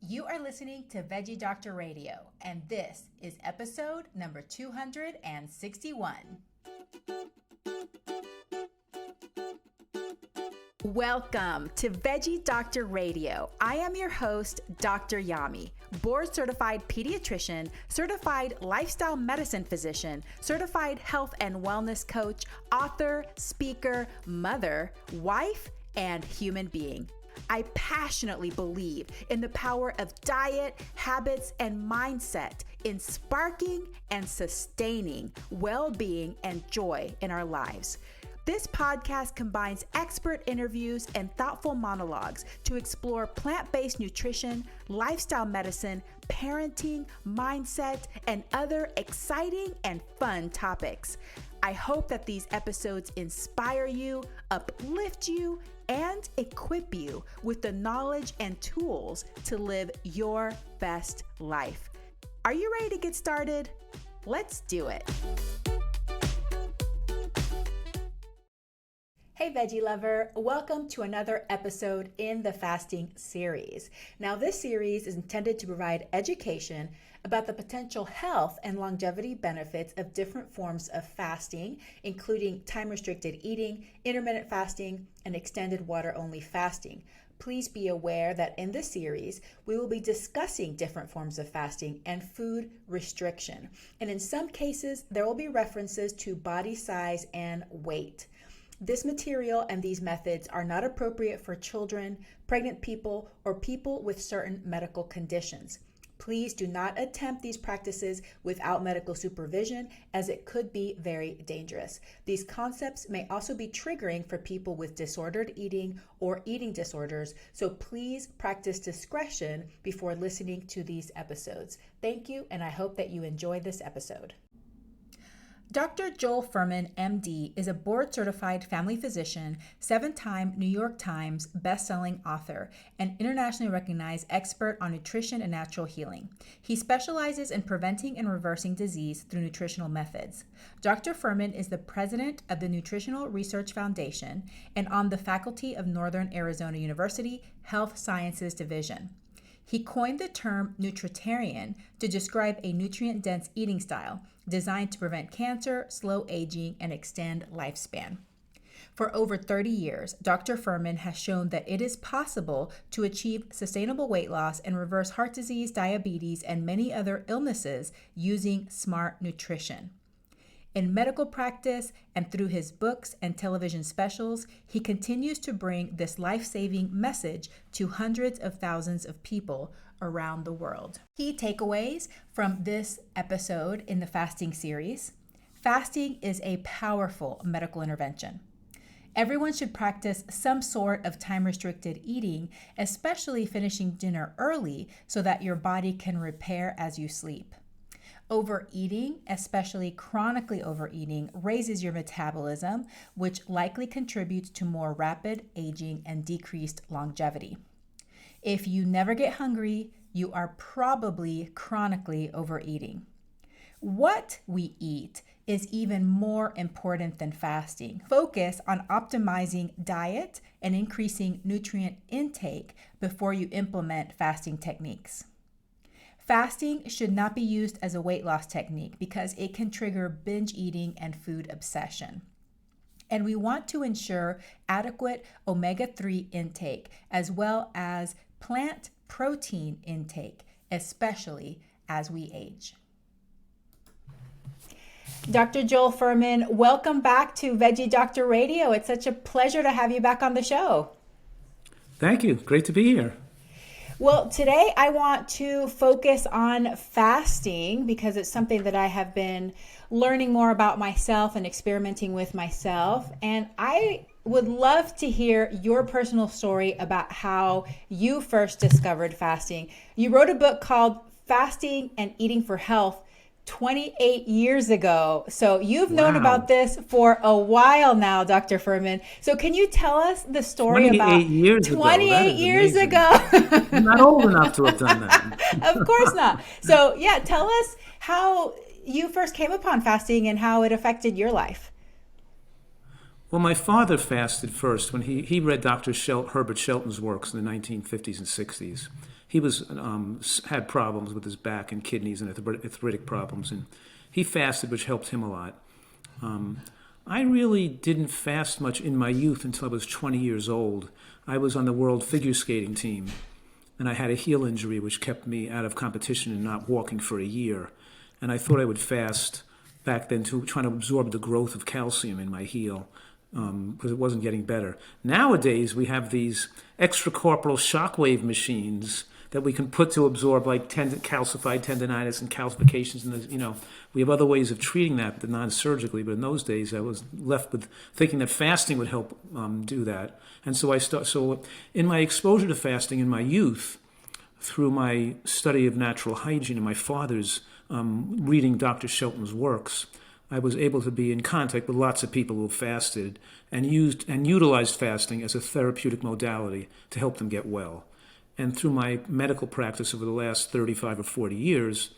You are listening to Veggie Doctor Radio, and this is episode number 261. Welcome to Veggie Doctor Radio. I am your host, Dr. Yami, board-certified pediatrician, certified lifestyle medicine physician, certified health and wellness coach, author, speaker, mother, wife, and human being. I passionately believe in the power of diet, habits, and mindset in sparking and sustaining well-being and joy in our lives. This podcast combines expert interviews and thoughtful monologues to explore plant-based nutrition, lifestyle medicine, parenting, mindset, and other exciting and fun topics. I hope that these episodes inspire you, uplift you, and equip you with the knowledge and tools to live your best life. Are you ready to get started? Let's do it. Hey veggie lover, welcome to another episode in the fasting series. Now this series is intended to provide education about the potential health and longevity benefits of different forms of fasting, including time-restricted eating, intermittent fasting, and extended water-only fasting. Please be aware that in this series, we will be discussing different forms of fasting and food restriction. And in some cases, there will be references to body size and weight. This material and these methods are not appropriate for children, pregnant people, or people with certain medical conditions. Please do not attempt these practices without medical supervision, as it could be very dangerous. These concepts may also be triggering for people with disordered eating or eating disorders, so please practice discretion before listening to these episodes. Thank you, and I hope that you enjoy this episode. Dr. Joel Fuhrman, MD, is a board-certified family physician, 7-time New York Times best-selling author, and internationally recognized expert on nutrition and natural healing. He specializes in preventing and reversing disease through nutritional methods. Dr. Fuhrman is the president of the Nutritional Research Foundation and on the faculty of Northern Arizona University Health Sciences Division. He coined the term nutritarian to describe a nutrient-dense eating style designed to prevent cancer, slow aging, and extend lifespan. For over 30 years, Dr. Fuhrman has shown that it is possible to achieve sustainable weight loss and reverse heart disease, diabetes, and many other illnesses using smart nutrition. In medical practice and through his books and television specials, he continues to bring this life-saving message to hundreds of thousands of people around the world. Key takeaways from this episode in the fasting series. Fasting is a powerful medical intervention. Everyone should practice some sort of time-restricted eating, especially finishing dinner early so that your body can repair as you sleep. Overeating, especially chronically overeating, raises your metabolism, which likely contributes to more rapid aging and decreased longevity. If you never get hungry, you are probably chronically overeating. What we eat is even more important than fasting. Focus on optimizing diet and increasing nutrient intake before you implement fasting techniques. Fasting should not be used as a weight loss technique because it can trigger binge eating and food obsession. And we want to ensure adequate omega-3 intake as well as plant protein intake, especially as we age. Dr. Joel Fuhrman, welcome back to Veggie Doctor Radio. It's such a pleasure to have you back on the show. Thank you. Great to be here. Well, today I want to focus on fasting because it's something that I have been learning more about myself and experimenting with myself. And I would love to hear your personal story about how you first discovered fasting. You wrote a book called Fasting and Eating for Health 28 years ago. So you've known about this for a while now, Dr. Fuhrman. So can you tell us the story about 28 years ago? I'm not old enough to have done that. Of course not. So yeah, tell us how you first came upon fasting and how it affected your life. Well, my father fasted first when he read Dr. Herbert Shelton's works in the 1950s and 60s. He was had problems with his back and kidneys and arthritic problems, and he fasted, which helped him a lot. I really didn't fast much in my youth until I was 20 years old. I was on the world figure skating team, and I had a heel injury which kept me out of competition and not walking for a year. And I thought I would fast back then to trying to absorb the growth of calcium in my heel because it wasn't getting better. Nowadays, we have these extracorporeal shockwave machines that we can put to absorb like calcified tendonitis and calcifications. And we have other ways of treating that, non-surgically. But in those days, I was left with thinking that fasting would help do that. And so So in my exposure to fasting in my youth, through my study of natural hygiene and my father's reading Dr. Shelton's works, I was able to be in contact with lots of people who fasted and utilized fasting as a therapeutic modality to help them get well. And through my medical practice over the last 35 or 40 years,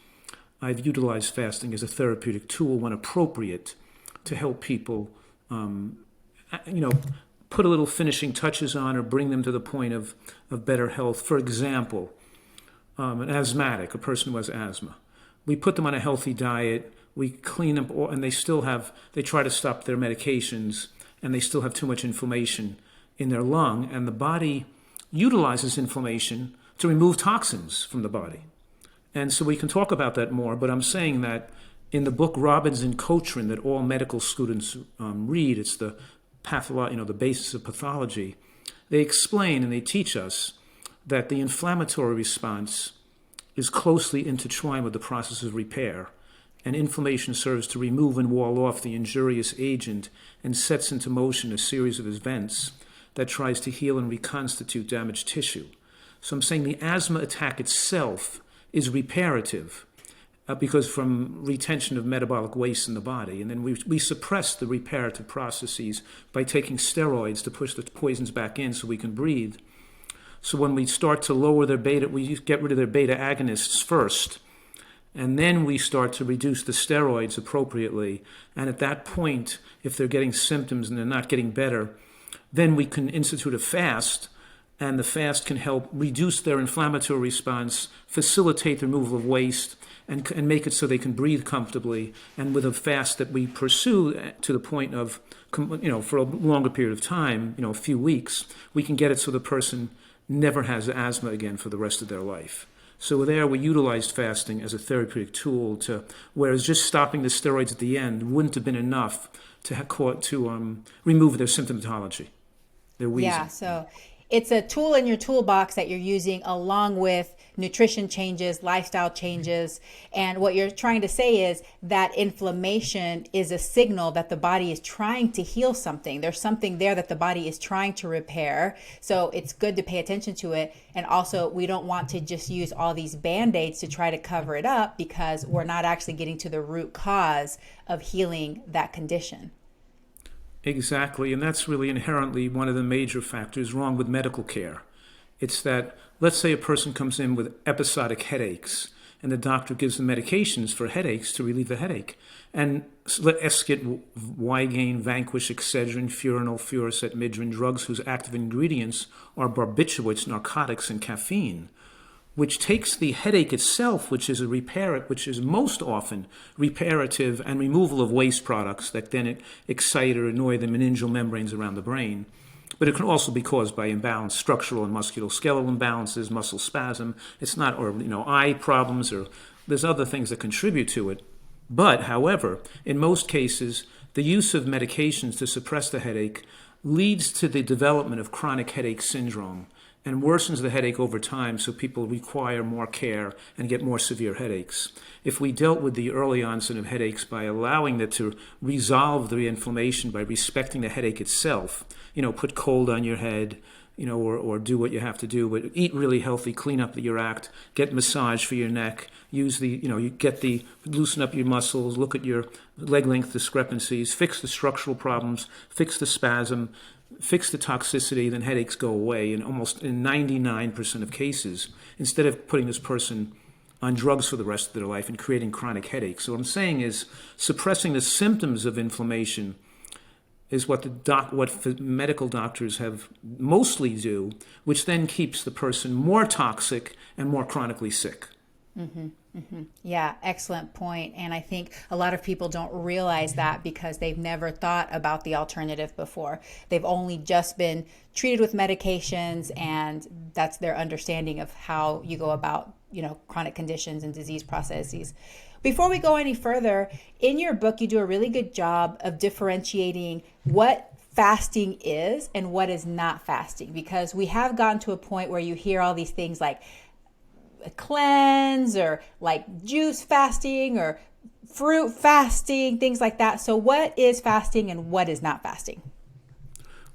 I've utilized fasting as a therapeutic tool when appropriate to help people, put a little finishing touches on or bring them to the point of better health. For example, an asthmatic, a person who has asthma. We put them on a healthy diet, we clean them, and they try to stop their medications, and they still have too much inflammation in their lung, and the body utilizes inflammation to remove toxins from the body. And so we can talk about that more, but I'm saying that in the book Robbins and Cochran that all medical students read, it's the the basis of pathology, they explain and they teach us that the inflammatory response is closely intertwined with the process of repair, and inflammation serves to remove and wall off the injurious agent and sets into motion a series of events that tries to heal and reconstitute damaged tissue. So I'm saying the asthma attack itself is reparative because from retention of metabolic waste in the body. And then we suppress the reparative processes by taking steroids to push the poisons back in so we can breathe. So when we start to lower their beta, we get rid of their beta agonists first, and then we start to reduce the steroids appropriately. And at that point, if they're getting symptoms and they're not getting better, then we can institute a fast, and the fast can help reduce their inflammatory response, facilitate the removal of waste, and make it so they can breathe comfortably. And with a fast that we pursue to the point of, for a longer period of time, a few weeks, we can get it so the person never has asthma again for the rest of their life. So there we utilized fasting as a therapeutic tool whereas just stopping the steroids at the end wouldn't have been enough to remove their symptomatology. Their wheezing. Yeah, so it's a tool in your toolbox that you're using along with nutrition changes, lifestyle changes. And what you're trying to say is that inflammation is a signal that the body is trying to heal something. There's something there that the body is trying to repair. So it's good to pay attention to it. And also, we don't want to just use all these Band-Aids to try to cover it up because we're not actually getting to the root cause of healing that condition. Exactly, and that's really inherently one of the major factors wrong with medical care. It's that, let's say a person comes in with episodic headaches, and the doctor gives them medications for headaches to relieve the headache. And Escit, Wygain, Vanquish, Excedrin, Furanol, Furacet, Midrin, drugs whose active ingredients are barbiturates, narcotics, and caffeine, which takes the headache itself, which is most often reparative and removal of waste products that then excite or annoy the meningeal membranes around the brain. But it can also be caused by imbalance, structural and musculoskeletal imbalances, muscle spasm. It's not, eye problems, or there's other things that contribute to it. But, however, in most cases, the use of medications to suppress the headache leads to the development of chronic headache syndrome and worsens the headache over time, so people require more care and get more severe headaches. If we dealt with the early onset of headaches by allowing it to resolve the inflammation by respecting the headache itself, put cold on your head, or do what you have to do, but eat really healthy, clean up your act, get massage for your neck, loosen up your muscles, look at your leg length discrepancies, fix the structural problems, fix the spasm, fix the toxicity, then headaches go away in 99% of cases, instead of putting this person on drugs for the rest of their life and creating chronic headaches. So what I'm saying is suppressing the symptoms of inflammation is what medical doctors have mostly do, which then keeps the person more toxic and more chronically sick. Yeah, excellent point. And I think a lot of people don't realize that because they've never thought about the alternative before. They've only just been treated with medications, and that's their understanding of how you go about, chronic conditions and disease processes. Before we go any further, in your book, you do a really good job of differentiating what fasting is and what is not fasting, because we have gotten to a point where you hear all these things like cleanse or like juice fasting or fruit fasting, things like that. So what is fasting and what is not fasting?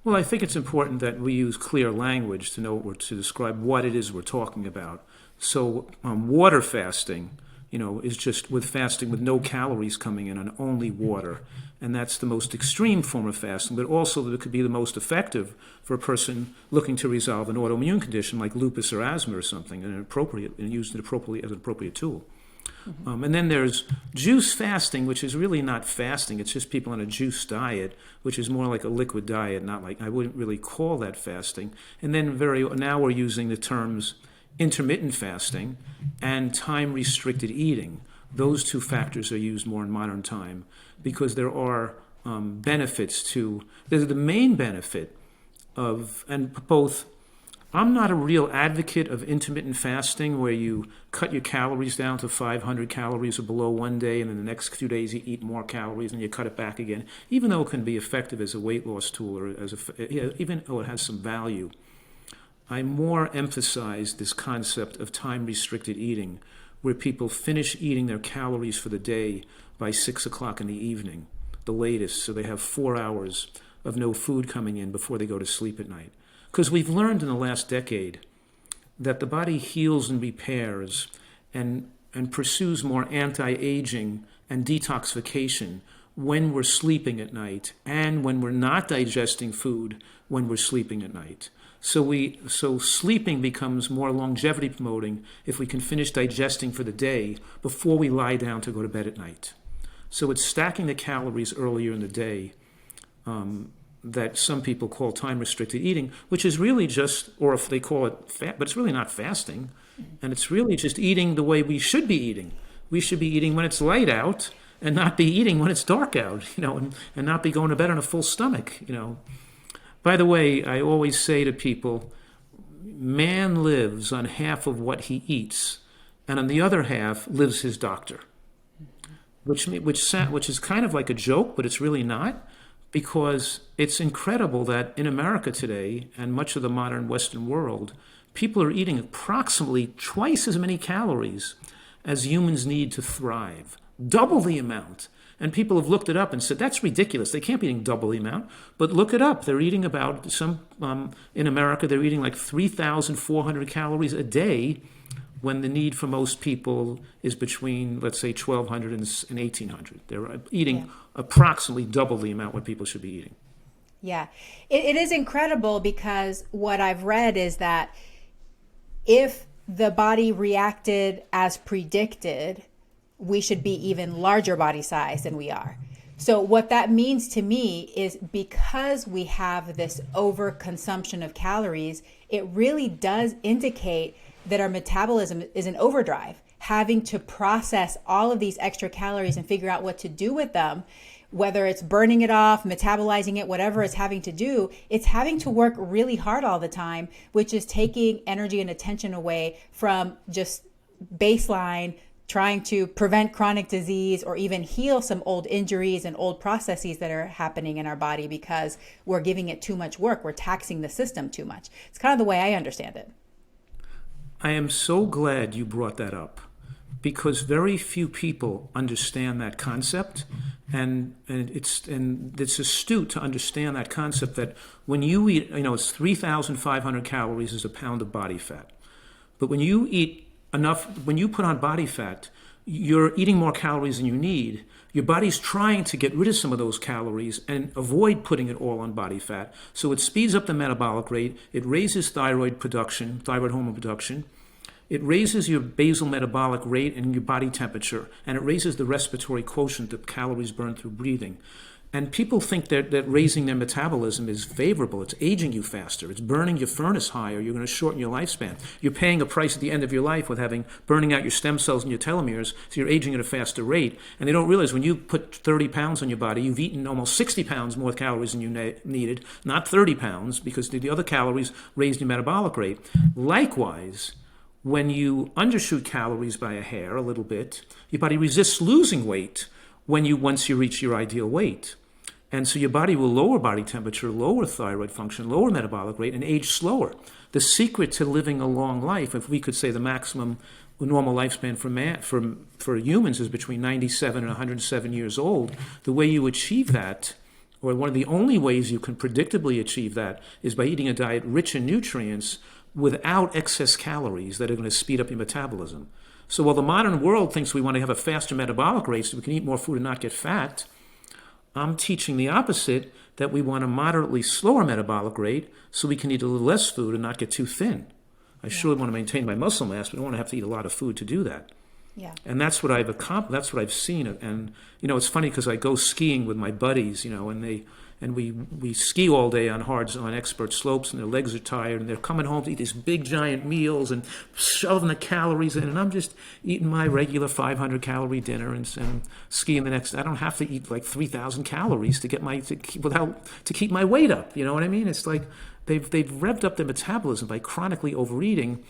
Well, I think it's important that we use clear language to know to describe what it is we're talking about. So water fasting, is just with fasting with no calories coming in and only water. And that's the most extreme form of fasting, but also that it could be the most effective for a person looking to resolve an autoimmune condition like lupus or asthma or something, and used it appropriately as an appropriate tool. And then there's juice fasting, which is really not fasting. It's just people on a juice diet, which is more like a liquid diet, not like, I wouldn't really call that fasting. And then now we're using the terms intermittent fasting and time-restricted eating. Those two factors are used more in modern time because there are benefits to. There's the main benefit of, and both. I'm not a real advocate of intermittent fasting where you cut your calories down to 500 calories or below one day, and then the next few days you eat more calories and you cut it back again. Even though it can be effective as a weight loss tool or even though it has some value, I more emphasize this concept of time-restricted eating, where people finish eating their calories for the day by 6 o'clock in the evening, the latest, so they have 4 hours of no food coming in before they go to sleep at night. Because we've learned in the last decade that the body heals and repairs and pursues more anti-aging and detoxification when we're sleeping at night and when we're not digesting food when we're sleeping at night. So sleeping becomes more longevity promoting if we can finish digesting for the day before we lie down to go to bed at night. So it's stacking the calories earlier in the day that some people call time-restricted eating, which is really just, or if they call it but it's really not fasting, and it's really just eating the way we should be eating. We should be eating when it's light out and not be eating when it's dark out, and not be going to bed on a full stomach, By the way, I always say to people, man lives on half of what he eats, and on the other half lives his doctor, which is kind of like a joke, but it's really not, because it's incredible that in America today and much of the modern Western world, people are eating approximately twice as many calories as humans need to thrive, double the amount. And people have looked it up and said, that's ridiculous. They can't be eating double the amount. But look it up. They're eating about, in America, they're eating like 3,400 calories a day when the need for most people is between, let's say, 1,200 and 1,800. They're eating approximately double the amount what people should be eating. Yeah. It is incredible because what I've read is that if the body reacted as predicted, we should be even larger body size than we are. So what that means to me is because we have this overconsumption of calories, it really does indicate that our metabolism is in overdrive, having to process all of these extra calories and figure out what to do with them, whether it's burning it off, metabolizing it, whatever it's having to do, it's having to work really hard all the time, which is taking energy and attention away from just baseline trying to prevent chronic disease or even heal some old injuries and old processes that are happening in our body because we're giving it too much work. We're taxing the system too much. It's kind of the way I understand it. I am so glad you brought that up because very few people understand that concept, and it's astute to understand that concept that when you eat, it's 3,500 calories is a pound of body fat. But when you eat enough, when you put on body fat, you're eating more calories than you need. Your body's trying to get rid of some of those calories and avoid putting it all on body fat. So it speeds up the metabolic rate. It raises thyroid hormone production. It raises your basal metabolic rate and your body temperature. And it raises the respiratory quotient of calories burned through breathing. And people think that raising their metabolism is favorable. It's aging you faster. It's burning your furnace higher. You're going to shorten your lifespan. You're paying a price at the end of your life with burning out your stem cells and your telomeres, so you're aging at a faster rate. And they don't realize when you put 30 pounds on your body, you've eaten almost 60 pounds more calories than you needed, not 30 pounds, because the other calories raised your metabolic rate. Likewise, when you undershoot calories by a hair a little bit, your body resists losing weight once you reach your ideal weight. And so your body will lower body temperature, lower thyroid function, lower metabolic rate, and age slower. The secret to living a long life, if we could say the maximum normal lifespan for humans is between 97 and 107 years old, the way you achieve that, or one of the only ways you can predictably achieve that, is by eating a diet rich in nutrients without excess calories that are going to speed up your metabolism. So while the modern world thinks we want to have a faster metabolic rate so we can eat more food and not get fat, I'm teaching the opposite, that we want a moderately slower metabolic rate so we can eat a little less food and not get too thin. I surely want to maintain my muscle mass, but I don't want to have to eat a lot of food to do that. Yeah. And that's what I've accomplished. That's what I've seen. And it's funny because I go skiing with my buddies, and we ski all day on expert slopes, and their legs are tired, and they're coming home to eat these big giant meals and shoving the calories in, and I'm just eating my regular 500 calorie dinner and skiing the next. I don't have to eat like 3,000 calories to keep my weight up. You know what I mean? It's like they've revved up their metabolism by chronically overeating,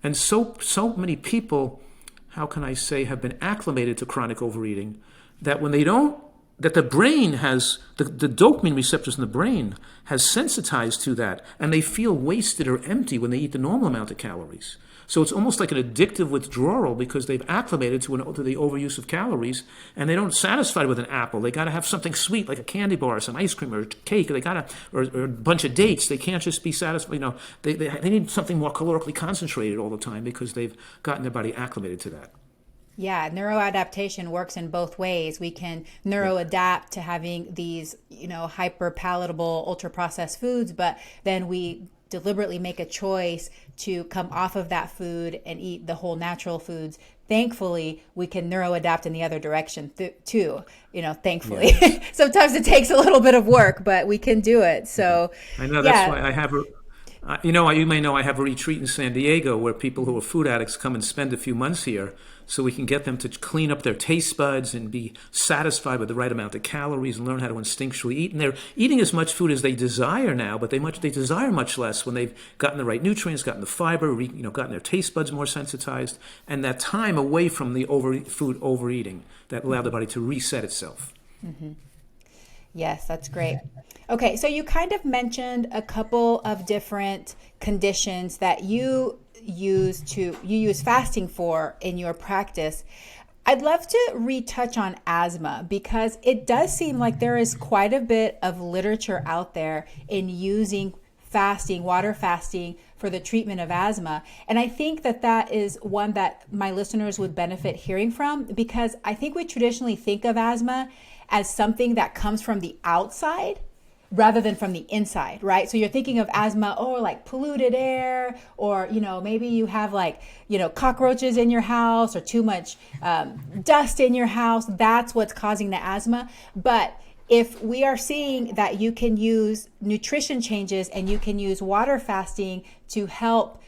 and so many people, how can I say, have been acclimated to chronic overeating that when they don't, that the brain has, the dopamine receptors in the brain has sensitized to that, and they feel wasted or empty when they eat the normal amount of calories. So it's almost like an addictive withdrawal because they've acclimated to the overuse of calories, and they don't satisfy with an apple. They got to have something sweet like a candy bar or some ice cream or cake. They got to, or a bunch of dates. They can't just be satisfied. They need something more calorically concentrated all the time because they've gotten their body acclimated to that. Yeah, neuroadaptation works in both ways. We can neuroadapt to having these, hyper palatable, ultra processed foods, but then we deliberately make a choice to come off of that food and eat the whole natural foods. Thankfully, we can neuroadapt in the other direction too, thankfully. Yes. Sometimes it takes a little bit of work, but we can do it. So I know that's why I have you may know I have a retreat in San Diego where people who are food addicts come and spend a few months here so we can get them to clean up their taste buds and be satisfied with the right amount of calories and learn how to instinctually eat. And they're eating as much food as they desire now, but they desire much less when they've gotten the right nutrients, gotten the fiber, gotten their taste buds more sensitized, and that time away from the food overeating that allowed the body to reset itself. Mm-hmm. Yes, that's great. Okay, so you kind of mentioned a couple of different conditions that you use fasting for in your practice. I'd love to retouch on asthma because it does seem like there is quite a bit of literature out there in using fasting, water fasting, for the treatment of asthma. And I think that is one that my listeners would benefit hearing from, because I think we traditionally think of asthma as something that comes from the outside rather than from the inside, right? So you're thinking of asthma, like polluted air, or, maybe you have cockroaches in your house or too much dust in your house. That's what's causing the asthma. But if we are seeing that you can use nutrition changes and you can use water fasting to help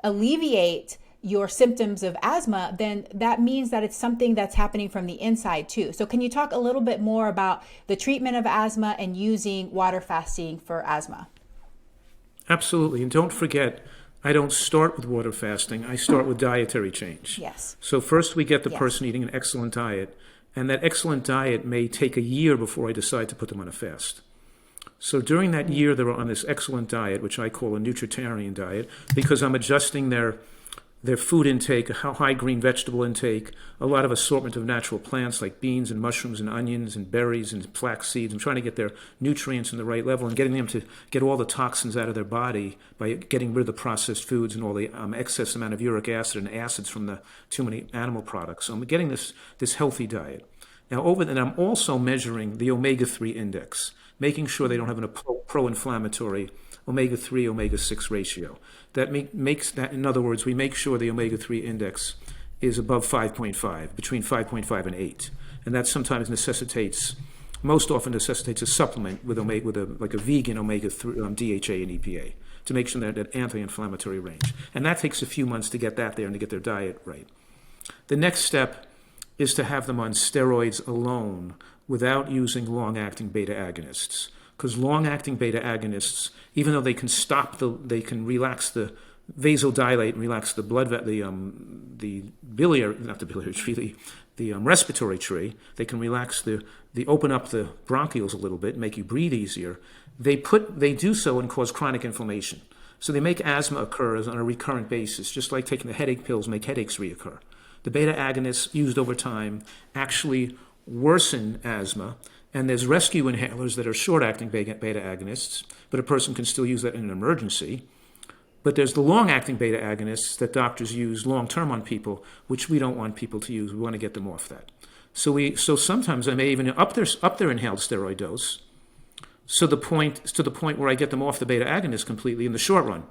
alleviate your symptoms of asthma, then that means that it's something that's happening from the inside too. So can you talk a little bit more about the treatment of asthma and using water fasting for asthma? Absolutely. And don't forget, I don't start with water fasting. I start with dietary change. Yes. So first we get the person eating an excellent diet, and that excellent diet may take a year before I decide to put them on a fast. So during that year, they're on this excellent diet, which I call a nutritarian diet, because I'm adjusting their food intake, how high green vegetable intake, a lot of assortment of natural plants like beans and mushrooms and onions and berries and flax seeds. I'm trying to get their nutrients in the right level and getting them to get all the toxins out of their body by getting rid of the processed foods and all the excess amount of uric acid and acids from the too many animal products. So I'm getting this healthy diet. Now I'm also measuring the omega-3 index, making sure they don't have a pro-inflammatory omega-3, omega-6 ratio. That makes that, in other words, we make sure the omega-3 index is above 5.5, between 5.5 and 8. And that sometimes necessitates most often necessitates a supplement with like a vegan omega-3 DHA and EPA to make sure that anti-inflammatory range. And that takes a few months to get that there and to get their diet right. The next step is to have them on steroids alone without using long-acting beta agonists. Because long-acting beta agonists, even though they can relax the vasodilate and relax the respiratory tree, they can relax the open up the bronchioles a little bit, make you breathe easier. They do so and cause chronic inflammation. So they make asthma occur on a recurrent basis, just like taking the headache pills make headaches reoccur. The beta agonists used over time actually worsen asthma, and there's rescue inhalers that are short-acting beta agonists, but a person can still use that in an emergency. But there's the long-acting beta agonists that doctors use long-term on people, which we don't want people to use. We want to get them off that. So sometimes I may even up their inhaled steroid dose, to the point where I get them off the beta agonist completely in the short run.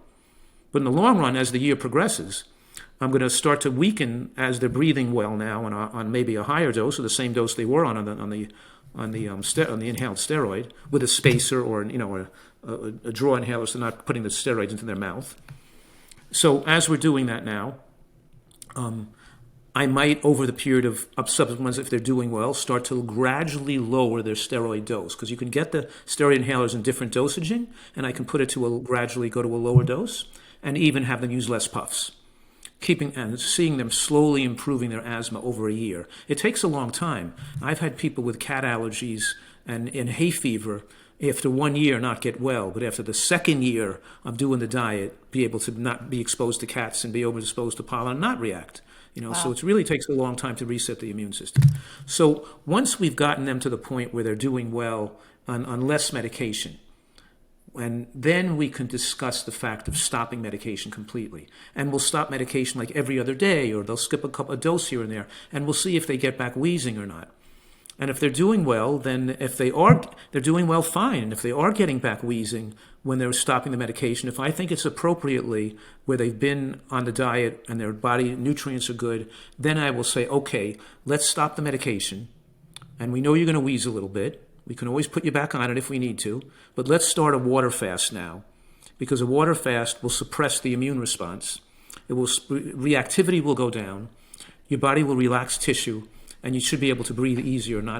But in the long run, as the year progresses, I'm going to start to weaken as they're breathing well now on maybe a higher dose or the same dose they were on the inhaled steroid with a spacer or a draw inhaler, so not putting the steroids into their mouth. So as we're doing that now, I might, over the period of subsequent months, if they're doing well, start to gradually lower their steroid dose, because you can get the steroid inhalers in different dosaging, and I can put it gradually go to a lower dose, and even have them use less puffs. And seeing them slowly improving their asthma over a year. It takes a long time. I've had people with cat allergies and hay fever after 1 year not get well, but after the second year of doing the diet, be able to not be exposed to cats and be overexposed to pollen and not react. Wow. So it really takes a long time to reset the immune system. So once we've gotten them to the point where they're doing well on less medication, and then we can discuss the fact of stopping medication completely. And we'll stop medication like every other day, or they'll skip a dose here and there, and we'll see if they get back wheezing or not. And if they're doing well, then they're doing well, fine. And if they are getting back wheezing when they're stopping the medication, if I think it's appropriately where they've been on the diet and their body nutrients are good, then I will say, okay, let's stop the medication. And we know you're going to wheeze a little bit. We can always put you back on it if we need to, but let's start a water fast now, because a water fast will suppress the immune response. Reactivity will go down. Your body will relax tissue, and you should be able to breathe easier, and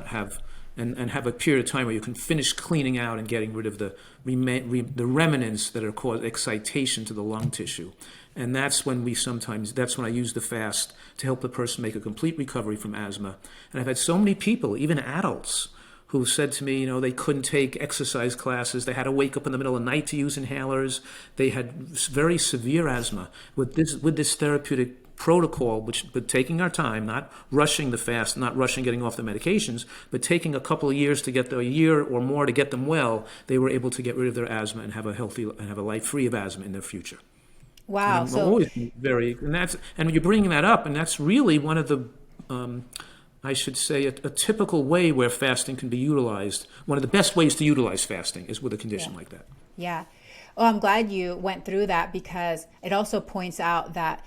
have a period of time where you can finish cleaning out and getting rid of the remnants that are causing excitation to the lung tissue. And that's when I use the fast to help the person make a complete recovery from asthma. And I've had so many people, even adults, who said to me, they couldn't take exercise classes. They had to wake up in the middle of the night to use inhalers. They had very severe asthma. With this therapeutic protocol, but taking our time, not rushing the fast, not rushing getting off the medications, but taking a couple of years a year or more to get them well, they were able to get rid of their asthma and have a life free of asthma in their future. Wow! And and you're bringing that up, and that's really one of the I should say, a typical way where fasting can be utilized. One of the best ways to utilize fasting is with a condition like that. Yeah. Well, I'm glad you went through that, because it also points out that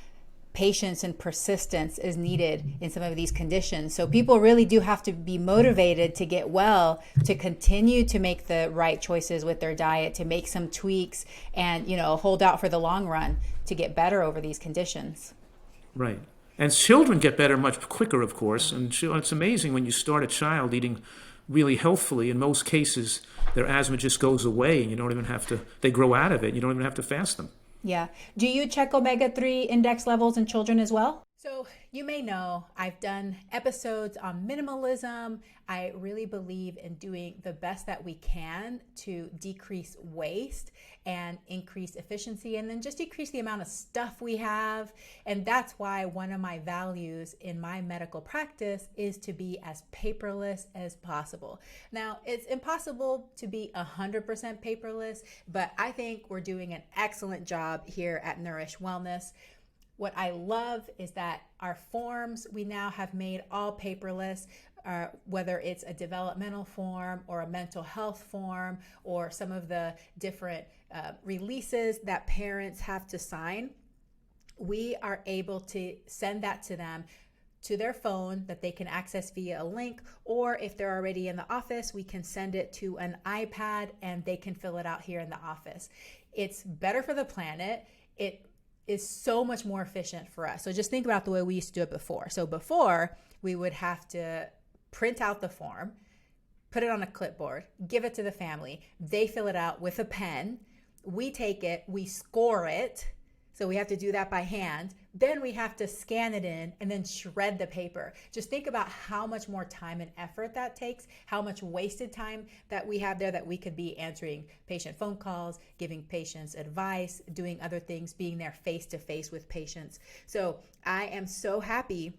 patience and persistence is needed in some of these conditions. So people really do have to be motivated to get well, to continue to make the right choices with their diet, to make some tweaks, and hold out for the long run to get better over these conditions. Right. And children get better much quicker, of course. And it's amazing when you start a child eating really healthfully. In most cases, their asthma just goes away, and you don't even have to. They grow out of it. You don't even have to fast them. Yeah. Do you check omega-3 index levels in children as well? So you may know I've done episodes on minimalism. I really believe in doing the best that we can to decrease waste and increase efficiency, and then just decrease the amount of stuff we have. And that's why one of my values in my medical practice is to be as paperless as possible. Now, it's impossible to be 100% paperless, but I think we're doing an excellent job here at Nourish Wellness. What I love is that our forms we now have made all paperless, whether it's a developmental form or a mental health form, or some of the different releases that parents have to sign. We are able to send that to them to their phone that they can access via a link, or if they're already in the office, we can send it to an iPad and they can fill it out here in the office. It's better for the planet. It is so much more efficient for us. So just think about the way we used to do it before. So before, we would have to print out the form, put it on a clipboard, give it to the family. They fill it out with a pen. We take it, we score it. So we have to do that by hand. Then we have to scan it in and then shred the paper. Just think about how much more time and effort that takes, how much wasted time that we have there that we could be answering patient phone calls, giving patients advice, doing other things, being there face to face with patients. So I am so happy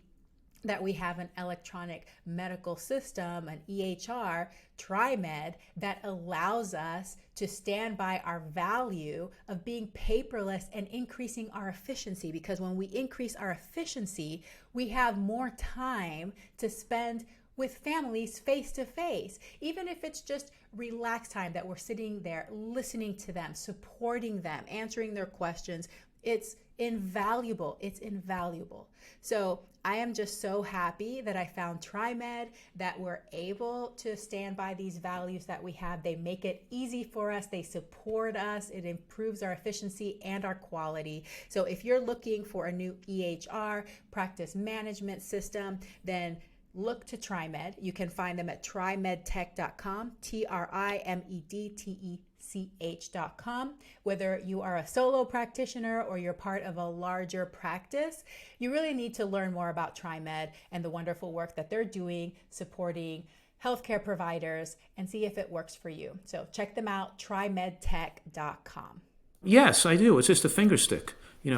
that we have an electronic medical system, an EHR, TriMed, that allows us to stand by our value of being paperless and increasing our efficiency. Because when we increase our efficiency, we have more time to spend with families face to face, even if it's just relaxed time that we're sitting there listening to them, supporting them, answering their questions. It's invaluable. It's invaluable. So I am just so happy that I found TriMed, that we're able to stand by these values that we have. They make it easy for us. They support us. It improves our efficiency and our quality. So if you're looking for a new EHR, practice management system, then look to TriMed. You can find them at trimedtech.com, TriMedTech.com. Whether you are a solo practitioner or you're part of a larger practice, you really need to learn more about TriMed and the wonderful work that they're doing supporting healthcare providers, and see if it works for you. So check them out, trimedtech.com. Yes, I do. It's just a finger stick,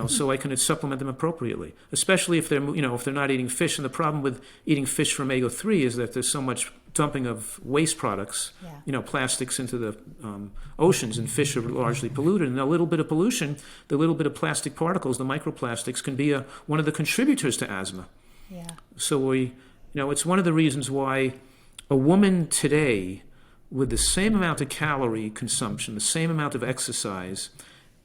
so I can supplement them appropriately, especially if they're, if they're not eating fish. And the problem with eating fish from omega-3 is that there's so much dumping of waste products, plastics into the oceans, and fish are largely polluted. And a little bit of pollution, the little bit of plastic particles, the microplastics, can be one of the contributors to asthma. Yeah. So it's one of the reasons why a woman today with the same amount of calorie consumption, the same amount of exercise,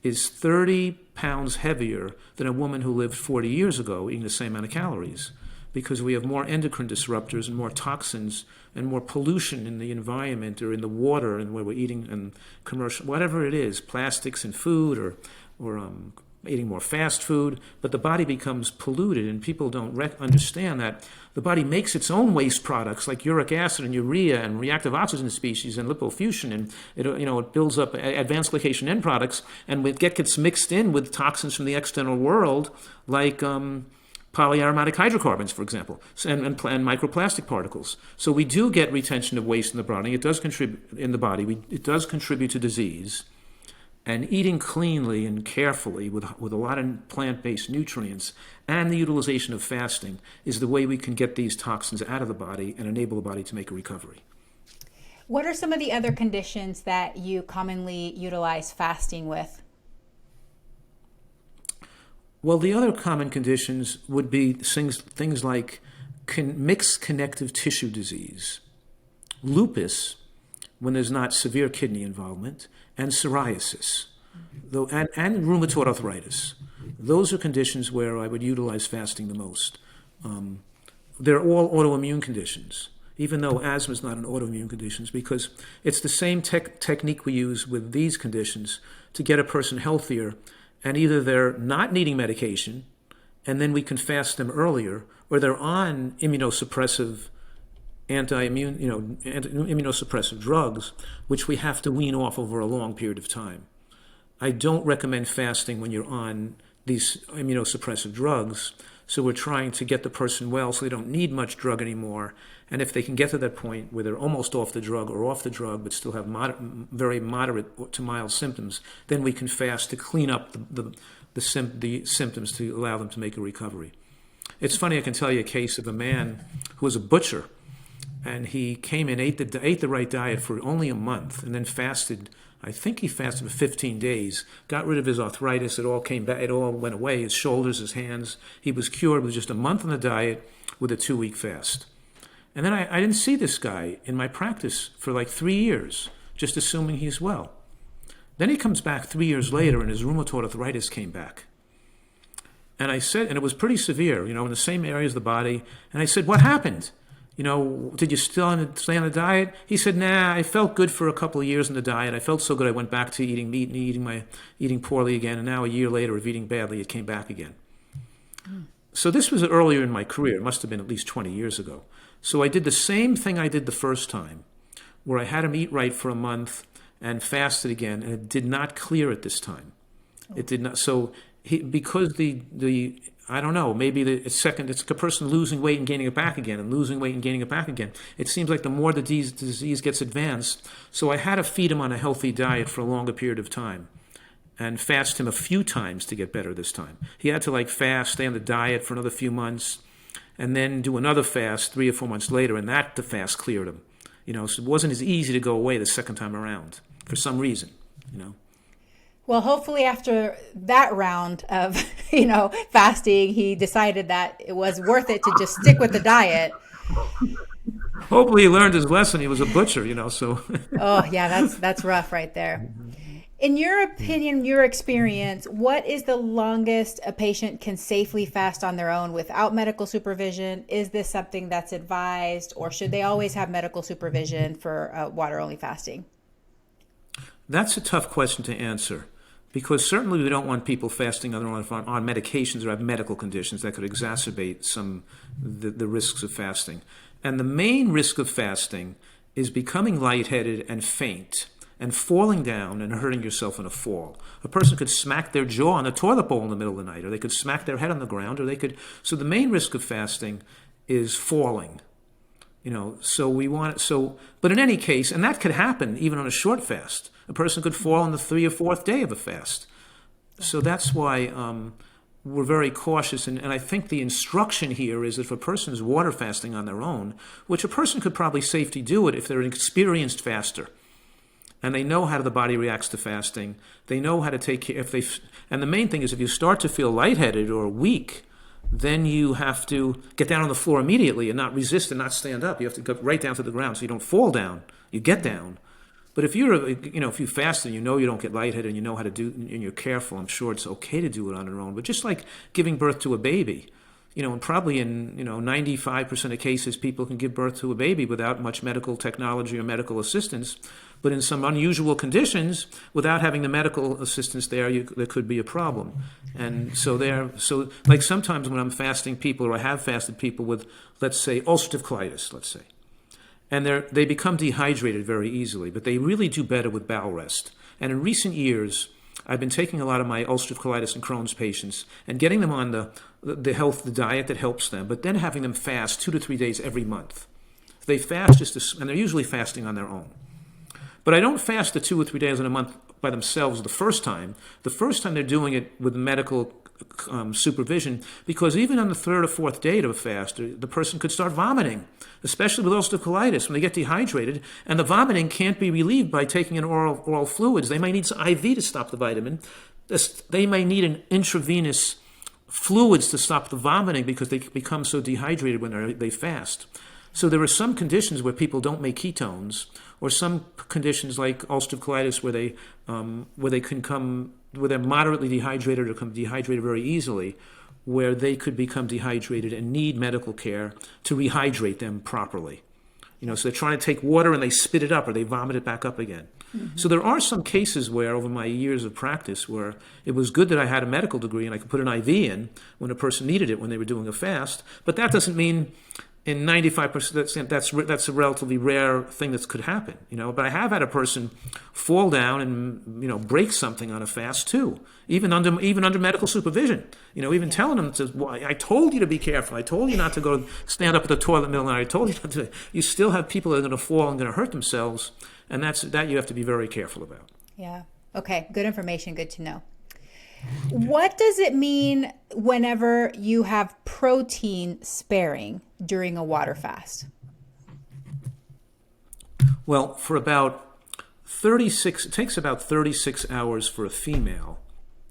is 30 pounds heavier than a woman who lived 40 years ago eating the same amount of calories, because we have more endocrine disruptors and more toxins and more pollution in the environment or in the water and where we're eating, and commercial, whatever it is, plastics in food or eating more fast food, but the body becomes polluted, and people don't understand that the body makes its own waste products like uric acid and urea and reactive oxygen species and lipofuscin, and it builds up advanced glycation end products, and it gets mixed in with toxins from the external world like polyaromatic hydrocarbons, for example, and microplastic particles. So we do get retention of waste in the body. It does contribute it does contribute to disease. And eating cleanly and carefully with a lot of plant-based nutrients and the utilization of fasting is the way we can get these toxins out of the body and enable the body to make a recovery. What are some of the other conditions that you commonly utilize fasting with? Well, the other common conditions would be things like mixed connective tissue disease, lupus, when there's not severe kidney involvement, and psoriasis, and rheumatoid arthritis. Those are conditions where I would utilize fasting the most. They're all autoimmune conditions, even though asthma is not an autoimmune condition, because it's the same technique we use with these conditions to get a person healthier, and either they're not needing medication, and then we can fast them earlier, or they're on immunosuppressive immunosuppressive drugs, which we have to wean off over a long period of time. I don't recommend fasting when you're on these immunosuppressive drugs, so we're trying to get the person well so they don't need much drug anymore. And if they can get to that point where they're almost off the drug or off the drug but still have very moderate to mild symptoms, then we can fast to clean up the symptoms to allow them to make a recovery. It's funny, I can tell you a case of a man who was a butcher. And he came in, ate the right diet for only a month, and then fasted. I think he fasted for 15 days, got rid of his arthritis. It all came back. It all went away, his shoulders, his hands. He was cured with just a month on the diet with a 2-week fast. And then I didn't see this guy in my practice for like 3 years, just assuming he's well. Then he comes back 3 years later, and his rheumatoid arthritis came back. And I said, and it was pretty severe, in the same areas of the body. And I said, what happened? Did you stay on the diet? He said, nah, I felt good for a couple of years in the diet. I felt so good I went back to eating meat and eating poorly again. And now a year later of eating badly, it came back again. So this was earlier in my career. It must have been at least 20 years ago. So I did the same thing I did the first time, where I had him eat right for a month and fasted again, and it did not clear it this time. It did not. So because I don't know, maybe it's like a person losing weight and gaining it back again, and losing weight and gaining it back again. It seems like the more the disease gets advanced. So I had to feed him on a healthy diet for a longer period of time, and fast him a few times to get better this time. He had to fast, stay on the diet for another few months, and then do another fast 3 or 4 months later, and the fast cleared him. So it wasn't as easy to go away the second time around for some reason. Well, hopefully after that round of, fasting, he decided that it was worth it to just stick with the diet. Hopefully he learned his lesson. He was a butcher, so. Oh, yeah, that's rough right there. In your opinion, your experience, what is the longest a patient can safely fast on their own without medical supervision? Is this something that's advised, or should they always have medical supervision for water-only fasting? That's a tough question to answer, because certainly we don't want people fasting on their own on medications or have medical conditions that could exacerbate the risks of fasting. And the main risk of fasting is becoming lightheaded and faint, and falling down and hurting yourself in a fall. A person could smack their jaw on a toilet bowl in the middle of the night, or they could smack their head on the ground, or they could. So the main risk of fasting is falling. But in any case, and that could happen even on a short fast. A person could fall on the 3rd or 4th day of a fast. So that's why we're very cautious. And I think the instruction here is that if a person is water fasting on their own, which a person could probably safely do it if they're an experienced faster, and they know how the body reacts to fasting. They know how to take care. And the main thing is, if you start to feel lightheaded or weak, then you have to get down on the floor immediately and not resist and not stand up. You have to go right down to the ground so you don't fall down. You get down. But if if you fast and you don't get lightheaded and you know how to do, and you're careful, I'm sure it's okay to do it on your own. But just like giving birth to a baby, and probably in 95% of cases, people can give birth to a baby without much medical technology or medical assistance. But in some unusual conditions, without having the medical assistance there could be a problem. And so like sometimes when I'm fasting people, or I have fasted people with, let's say, ulcerative colitis, and they become dehydrated very easily, but they really do better with bowel rest. And in recent years, I've been taking a lot of my ulcerative colitis and Crohn's patients and getting them on the diet that helps them, but then having them fast 2 to 3 days every month. They fast and they're usually fasting on their own. But I don't fast the 2 or 3 days in a month by themselves the first time. The first time they're doing it with medical supervision, because even on the 3rd or 4th day of a fast, the person could start vomiting, especially with ulcerative colitis when they get dehydrated, and the vomiting can't be relieved by taking in oral fluids. They might need some IV to stop the vitamin. They may need an intravenous fluids to stop the vomiting because they become so dehydrated when they fast. So there are some conditions where people don't make ketones, or some conditions like ulcerative colitis where they're moderately dehydrated or become dehydrated very easily, where they could become dehydrated and need medical care to rehydrate them properly. So they're trying to take water and they spit it up or they vomit it back up again. Mm-hmm. So there are some cases where, over my years of practice, where it was good that I had a medical degree and I could put an IV in when a person needed it when they were doing a fast. But that doesn't mean in 95%, that's a relatively rare thing that could happen, But I have had a person fall down and break something on a fast too, even under medical supervision. Telling them I told you to be careful. I told you not to go stand up at the toilet in the middle of the night. I told you not to. You still have people that are going to fall and going to hurt themselves, and that you have to be very careful about. Yeah. Okay. Good information. Good to know. What does it mean whenever you have protein sparing during a water fast? Well, for about 36, it takes about 36 hours for a female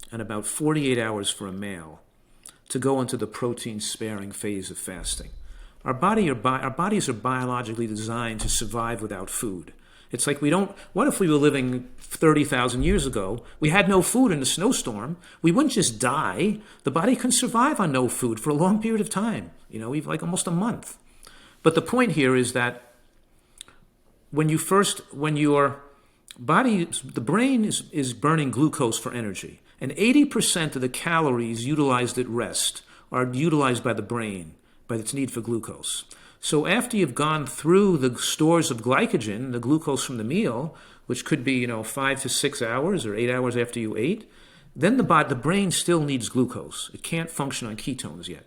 and about 48 hours for a male to go into the protein sparing phase of fasting. Our bodies are biologically designed to survive without food. It's like what if we were living 30,000 years ago? We had no food in a snowstorm. We wouldn't just die. The body can survive on no food for a long period of time, even like almost a month. But the point here is that when your body, the brain is burning glucose for energy, and 80% of the calories utilized at rest are utilized by the brain, by its need for glucose. So after you've gone through the stores of glycogen, the glucose from the meal, which could be 5 to 6 hours or 8 hours after you ate, then the brain still needs glucose. It can't function on ketones yet.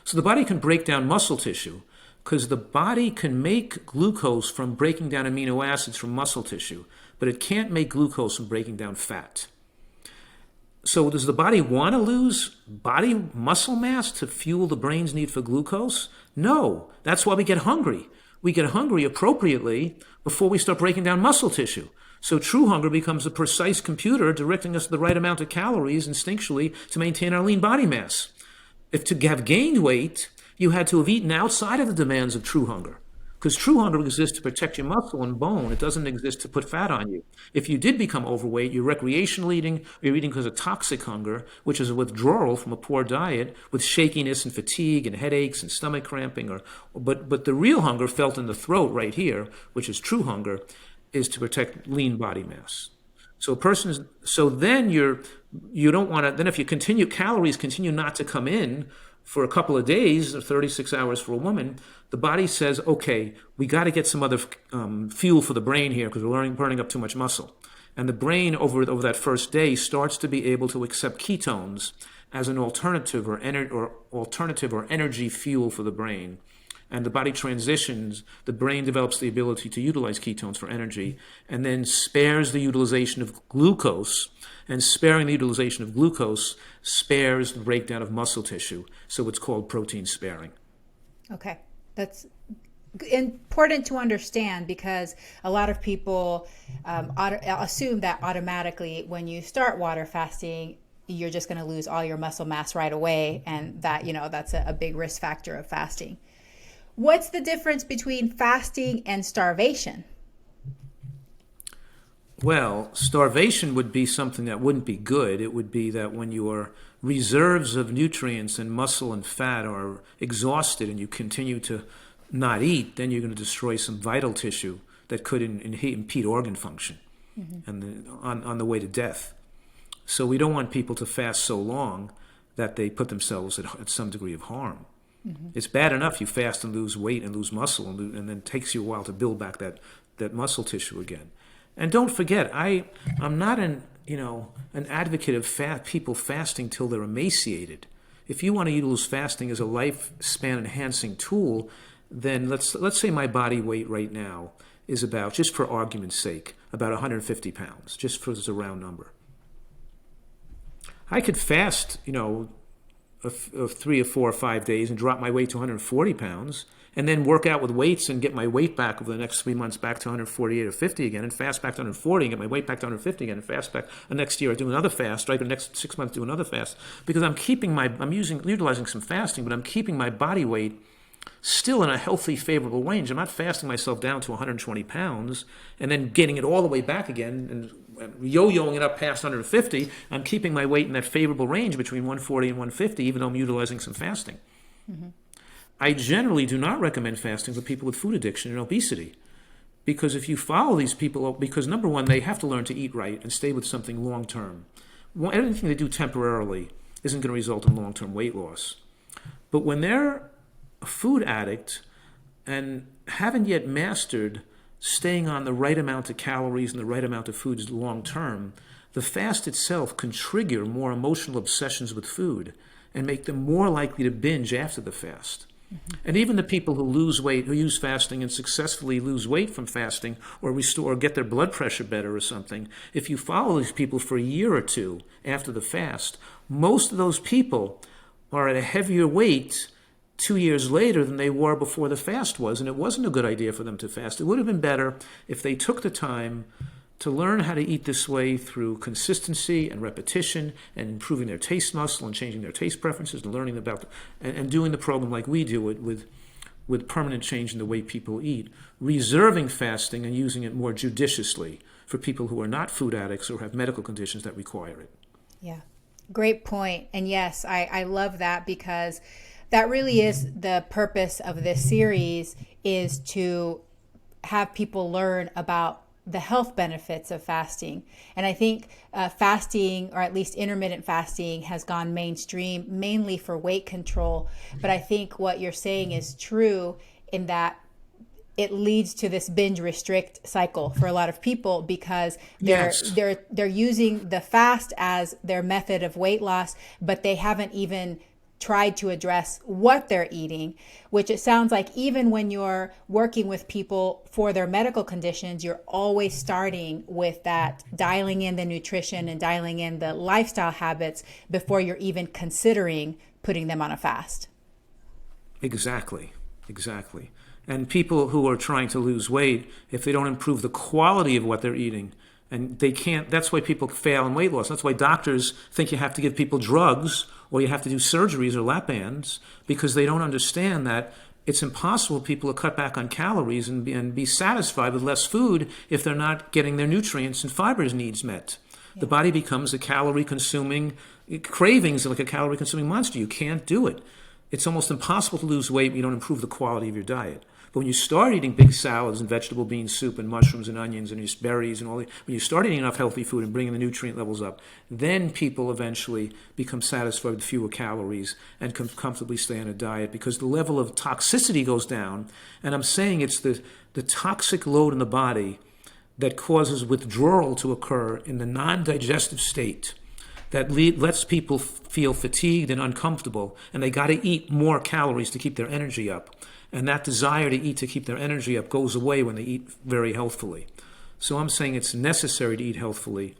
So the body can break down muscle tissue because the body can make glucose from breaking down amino acids from muscle tissue, but it can't make glucose from breaking down fat. So does the body want to lose body muscle mass to fuel the brain's need for glucose? No. That's why we get hungry. We get hungry appropriately before we start breaking down muscle tissue. So true hunger becomes a precise computer directing us the right amount of calories instinctually to maintain our lean body mass. If to have gained weight, you had to have eaten outside of the demands of true hunger. Because true hunger exists to protect your muscle and bone. It doesn't exist to put fat on you. If you did become overweight, you're recreational eating, or you're eating because of toxic hunger, which is a withdrawal from a poor diet with shakiness and fatigue and headaches and stomach cramping. But the real hunger felt in the throat right here, which is true hunger, is to protect lean body mass. So then you don't want to, then if calories continue not to come in for a couple of days, or 36 hours for a woman, the body says, okay, we got to get some other fuel for the brain here because we're burning up too much muscle. And the brain over that first day starts to be able to accept ketones as an alternative or energy fuel for the brain. And the body transitions, the brain develops the ability to utilize ketones for energy and then spares the utilization of glucose. And sparing the utilization of glucose spares the breakdown of muscle tissue. So it's called protein sparing. Okay. That's important to understand because a lot of people assume that automatically when you start water fasting, you're just going to lose all your muscle mass right away. And that, that's a big risk factor of fasting. What's the difference between fasting and starvation? Well, starvation would be something that wouldn't be good. It would be that when your reserves of nutrients and muscle and fat are exhausted and you continue to not eat, then you're going to destroy some vital tissue that could impede organ function and on the way to death. So we don't want people to fast so long that they put themselves at some degree of harm. It's bad enough you fast and lose weight and lose muscle and then it takes you a while to build back that muscle tissue again. And don't forget, I'm not an advocate of people fasting till they're emaciated. If you want to use fasting as a lifespan enhancing tool, then let's say my body weight right now is about, just for argument's sake, about 150 pounds, just for as a round number. I could fast, 3 or 4 or 5 days and drop my weight to 140 pounds and then work out with weights and get my weight back over the next 3 months back to 148 or 50 again and fast back to 140 and get my weight back to 150 again and fast back the next year. I do another fast, right? The next 6 months do another fast because I'm utilizing some fasting, but I'm keeping my body weight still in a healthy, favorable range. I'm not fasting myself down to 120 pounds and then getting it all the way back again and yo-yoing it up past 150. I'm keeping my weight in that favorable range between 140 and 150, even though I'm utilizing some fasting. I generally do not recommend fasting for people with food addiction and obesity. Because if you follow these people, because number one, they have to learn to eat right and stay with something long-term. Anything they do temporarily isn't going to result in long-term weight loss. But when they're a food addict and haven't yet mastered staying on the right amount of calories and the right amount of foods long-term, the fast itself can trigger more emotional obsessions with food and make them more likely to binge after the fast. And even the people who lose weight, who use fasting and successfully lose weight from fasting or restore or get their blood pressure better or something, if you follow these people for a year or two after the fast, most of those people are at a heavier weight 2 years later than they were before the fast was, and it wasn't a good idea for them to fast. It would have been better if they took the time to learn how to eat this way through consistency and repetition and improving their taste muscle and changing their taste preferences and learning about and doing the program like we do it with with permanent change in the way people eat, reserving fasting and using it more judiciously for people who are not food addicts or have medical conditions that require it. Yeah, great point. And yes, I love that, because that really is the purpose of this series, is to have people learn about the health benefits of fasting. And I think fasting, or at least intermittent fasting, has gone mainstream mainly for weight control. But I think what you're saying is true, in that it leads to this binge restrict cycle for a lot of people, because they're using the fast as their method of weight loss, but they haven't even tried to address what they're eating, which it sounds like even when you're working with people for their medical conditions, you're always starting with that, dialing in the nutrition and dialing in the lifestyle habits before you're even considering putting them on a fast. Exactly. And people who are trying to lose weight, if they don't improve the quality of what they're eating, and they can't, that's why people fail in weight loss. That's why doctors think you have to give people drugs or you have to do surgeries or lap bands, because they don't understand that it's impossible for people to cut back on calories and be satisfied with less food if they're not getting their nutrients and fibers needs met. Yeah. The body becomes a calorie-consuming, cravings like a calorie-consuming monster. You can't do it. It's almost impossible to lose weight when you don't improve the quality of your diet. But when you start eating big salads and vegetable bean soup and mushrooms and onions and just berries and all that, when you start eating enough healthy food and bringing the nutrient levels up, then people eventually become satisfied with fewer calories and can comfortably stay on a diet, because the level of toxicity goes down. And I'm saying it's the toxic load in the body that causes withdrawal to occur in the non-digestive state that lets people feel fatigued and uncomfortable, and they got to eat more calories to keep their energy up. And that desire to eat to keep their energy up goes away when they eat very healthfully. So I'm saying it's necessary to eat healthfully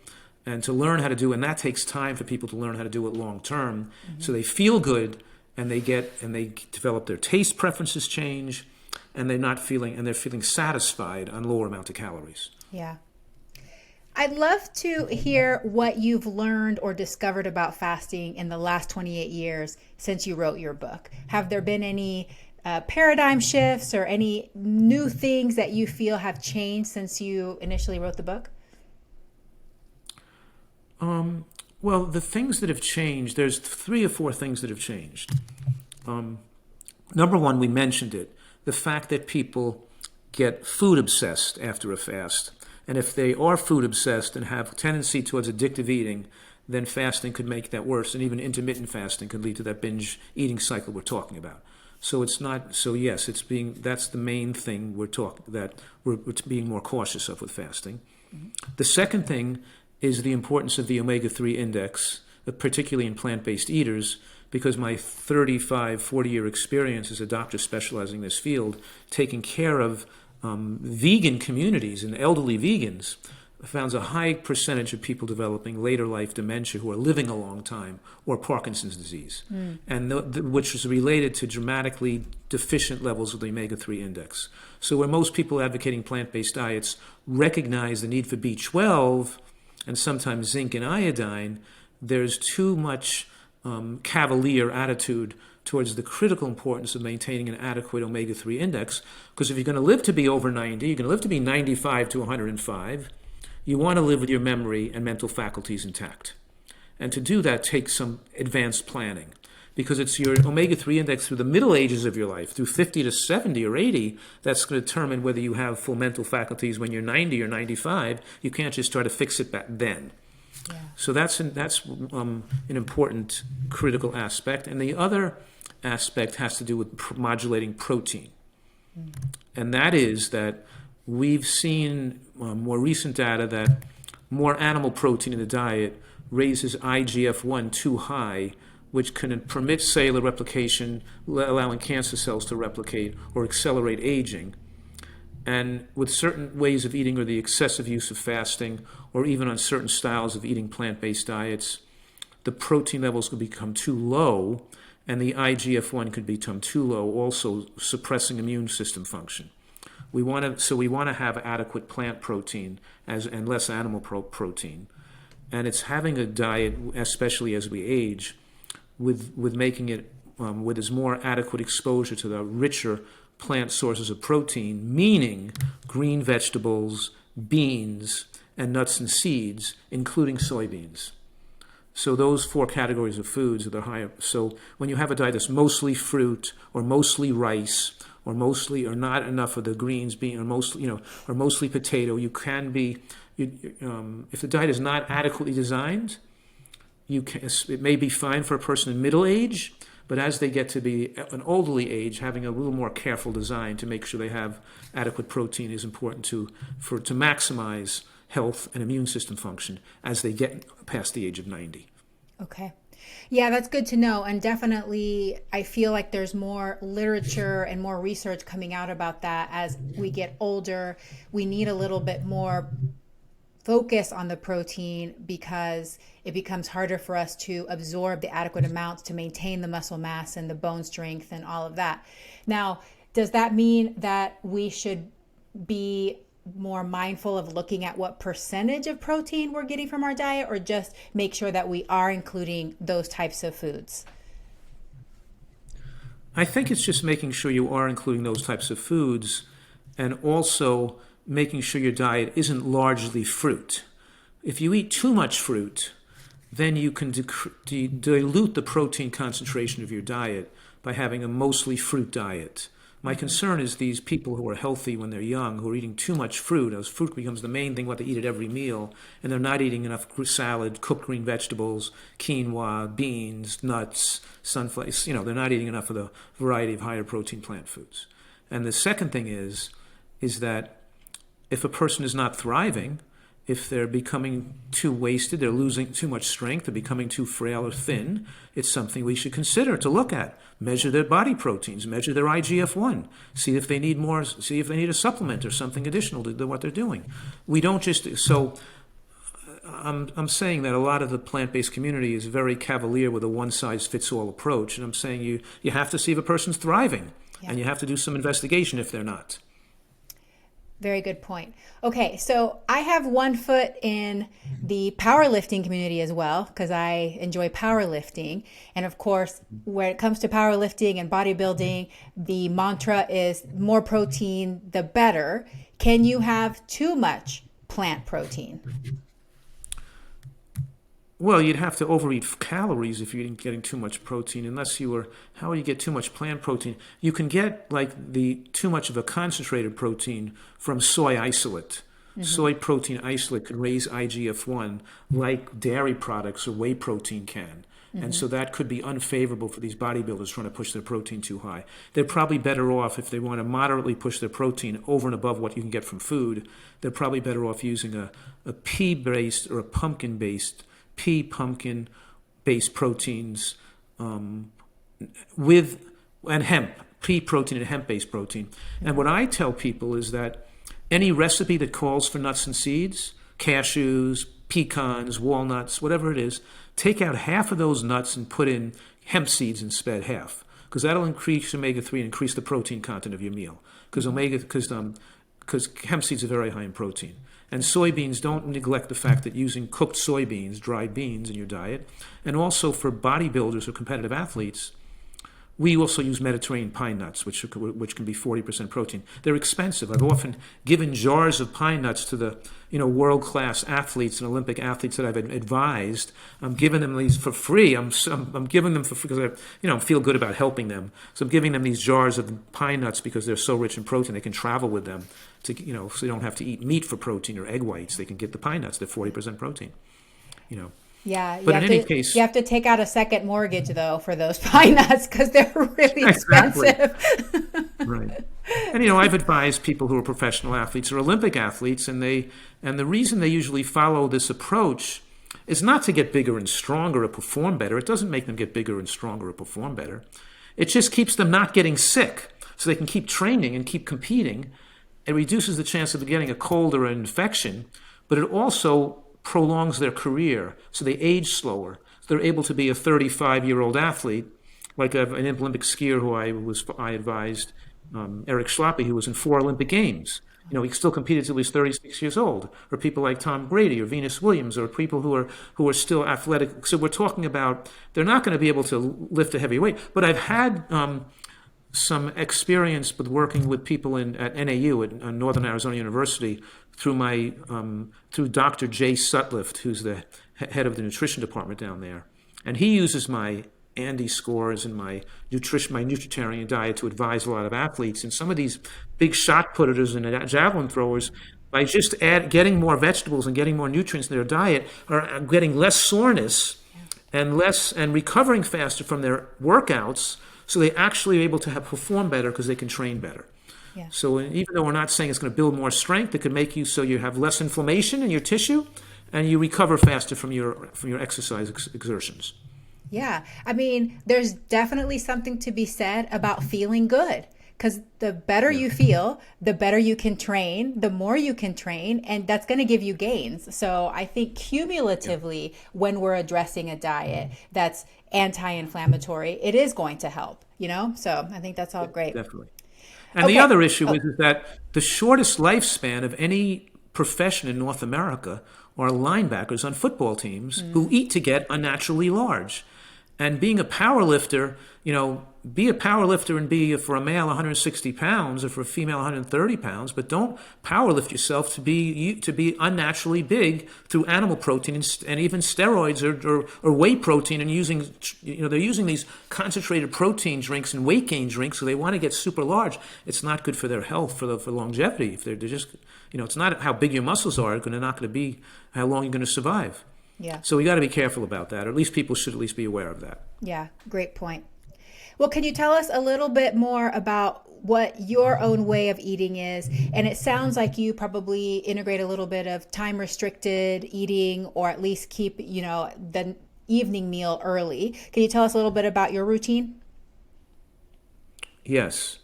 and to learn how to do, and that takes time for people to learn how to do it long term. Mm-hmm. So they feel good, and they develop their taste preferences change, and they're feeling satisfied on lower amount of calories. Yeah. I'd love to hear what you've learned or discovered about fasting in the last 28 years since you wrote your book. Have there been any paradigm shifts or any new things that you feel have changed since you initially wrote the book? Well, the things that have changed, there's 3 or 4 things that have changed. Number one, we mentioned it, the fact that people get food obsessed after a fast. And if they are food obsessed and have a tendency towards addictive eating, then fasting could make that worse. And even intermittent fasting could lead to that binge eating cycle we're talking about. So it's not, so yes, that's the main thing we're being more cautious of with fasting. Mm-hmm. The second thing is the importance of the omega-3 index, particularly in plant-based eaters, because my 35, 40-year experience as a doctor specializing in this field, taking care of vegan communities and elderly vegans, found a high percentage of people developing later life dementia who are living a long time, or Parkinson's disease, and which is related to dramatically deficient levels of the omega-3 index. So where most people advocating plant-based diets recognize the need for B12 and sometimes zinc and iodine, there's too much cavalier attitude towards the critical importance of maintaining an adequate omega-3 index, because if you're going to live to be over 90, you're going to live to be 95 to 105, you want to live with your memory and mental faculties intact. And to do that takes some advanced planning, because it's your omega-3 index through the middle ages of your life, through 50 to 70 or 80, that's going to determine whether you have full mental faculties when you're 90 or 95. You can't just try to fix it back then. Yeah. So that's an important critical aspect. And the other aspect has to do with modulating protein. And that is that we've seen more recent data that more animal protein in the diet raises IGF-1 too high, which can permit cellular replication, allowing cancer cells to replicate or accelerate aging. And with certain ways of eating or the excessive use of fasting, or even on certain styles of eating plant-based diets, the protein levels could become too low, and the IGF-1 could become too low, also suppressing immune system function. We want to have adequate plant protein and less animal protein, and it's having a diet, especially as we age, with making it with its more adequate exposure to the richer plant sources of protein, meaning green vegetables, beans, and nuts and seeds, including soybeans. So those 4 categories of foods are the higher. So when you have a diet that's mostly fruit or mostly rice or not enough of the greens, being or mostly potato, you can be. If the diet is not adequately designed, it may be fine for a person in middle age, but as they get to be an elderly age, having a little more careful design to make sure they have adequate protein is important to maximize health and immune system function as they get past the age of 90. Okay. Yeah, that's good to know. And definitely, I feel like there's more literature and more research coming out about that. As we get older, we need a little bit more focus on the protein because it becomes harder for us to absorb the adequate amounts to maintain the muscle mass and the bone strength and all of that. Now, does that mean that we should be more mindful of looking at what percentage of protein we're getting from our diet, or just make sure that we are including those types of foods? I think it's just making sure you are including those types of foods, and also making sure your diet isn't largely fruit. If you eat too much fruit, then you can dilute the protein concentration of your diet by having a mostly fruit diet. My concern is these people who are healthy when they're young, who are eating too much fruit, as fruit becomes the main thing, what they eat at every meal, and they're not eating enough salad, cooked green vegetables, quinoa, beans, nuts, sunflowers. They're not eating enough of the variety of higher protein plant foods. And the second thing is that if a person is not thriving, if they're becoming too wasted, they're losing too much strength, they're becoming too frail or thin, it's something we should consider to look at. Measure their body proteins, measure their IGF-1, see if they need more, see if they need a supplement or something additional to what they're doing. We don't just, so I'm saying that a lot of the plant-based community is very cavalier with a one-size-fits-all approach, and I'm saying you have to see if a person's thriving, and you have to do some investigation if they're not. Very good point. Okay, so I have one foot in the powerlifting community as well, because I enjoy powerlifting. And of course, when it comes to powerlifting and bodybuilding, the mantra is more protein, the better. Can you have too much plant protein? Well, you'd have to overeat calories if you're getting too much protein, how would you get too much plant protein? You can get too much of a concentrated protein from soy isolate. Mm-hmm. Soy protein isolate can raise IGF-1 like dairy products or whey protein can. Mm-hmm. And so that could be unfavorable for these bodybuilders trying to push their protein too high. They're probably better off, if they want to moderately push their protein over and above what you can get from food, they're probably better off using a pea-based or a pumpkin-based pumpkin-based proteins and hemp, pea protein and hemp-based protein. And what I tell people is that any recipe that calls for nuts and seeds, cashews, pecans, walnuts, whatever it is, take out half of those nuts and put in hemp seeds instead, half, because that'll increase omega-3 and increase the protein content of your meal. Because hemp seeds are very high in protein. And soybeans, don't neglect the fact that using cooked soybeans, dried beans in your diet, and also for bodybuilders or competitive athletes, we also use Mediterranean pine nuts, which can be 40% protein. They're expensive. I've often given jars of pine nuts to the world-class athletes and Olympic athletes that I've advised. I'm giving them these for free. I'm giving them for free because I feel good about helping them. So I'm giving them these jars of pine nuts because they're so rich in protein. They can travel with them so they don't have to eat meat for protein or egg whites. They can get the pine nuts. They're 40% protein. Yeah, but in any case, you have to take out a second mortgage though for those pine nuts because they're really expensive. Right. And I've advised people who are professional athletes or Olympic athletes, and the reason they usually follow this approach is not to get bigger and stronger or perform better. It doesn't make them get bigger and stronger or perform better. It just keeps them not getting sick, so they can keep training and keep competing. It reduces the chance of getting a cold or an infection, but it also prolongs their career, so they age slower. So they're able to be a 35-year-old athlete, like an Olympic skier who I advised, Eric Schlappi, who was in 4 Olympic Games. He still competed till he was 36 years old. Or people like Tom Brady or Venus Williams, or people who are still athletic. So we're talking about they're not going to be able to lift a heavy weight. But I've had some experience with working with people at NAU, at Northern Arizona University, through Dr. Jay Sutliff, who's the head of the nutrition department down there. And he uses my Andy scores and my nutritarian diet to advise a lot of athletes. And some of these big shot putters and javelin throwers, by just getting more vegetables and getting more nutrients in their diet, are getting less soreness and recovering faster from their workouts. So they actually are able to perform better because they can train better. Yeah. So even though we're not saying it's going to build more strength, it could make you so you have less inflammation in your tissue, and you recover faster from your exercise exertions. Yeah. I mean, there's definitely something to be said about feeling good, because the better you feel, the better you can train, the more you can train, and that's going to give you gains. So I think cumulatively, when we're addressing a diet that's anti-inflammatory, it is going to help, So I think that's all great. Definitely. And the other issue is that the shortest lifespan of any profession in North America are linebackers on football teams who eat to get unnaturally large. And being a power lifter, be a power lifter and be, for a male, 160 pounds, or for a female, 130 pounds, but don't power lift yourself to be unnaturally big through animal protein and even steroids or whey protein, and they're using these concentrated protein drinks and weight gain drinks, so they want to get super large. It's not good for their health, for longevity. If they're just, it's not how big your muscles are, they're not going to be how long you're going to survive. Yeah. So we got to be careful about that, or at least people should at least be aware of that. Yeah, great point. Well, can you tell us a little bit more about what your own way of eating is? And it sounds like you probably integrate a little bit of time restricted eating, or at least keep, the evening meal early. Can you tell us a little bit about your routine? Yes,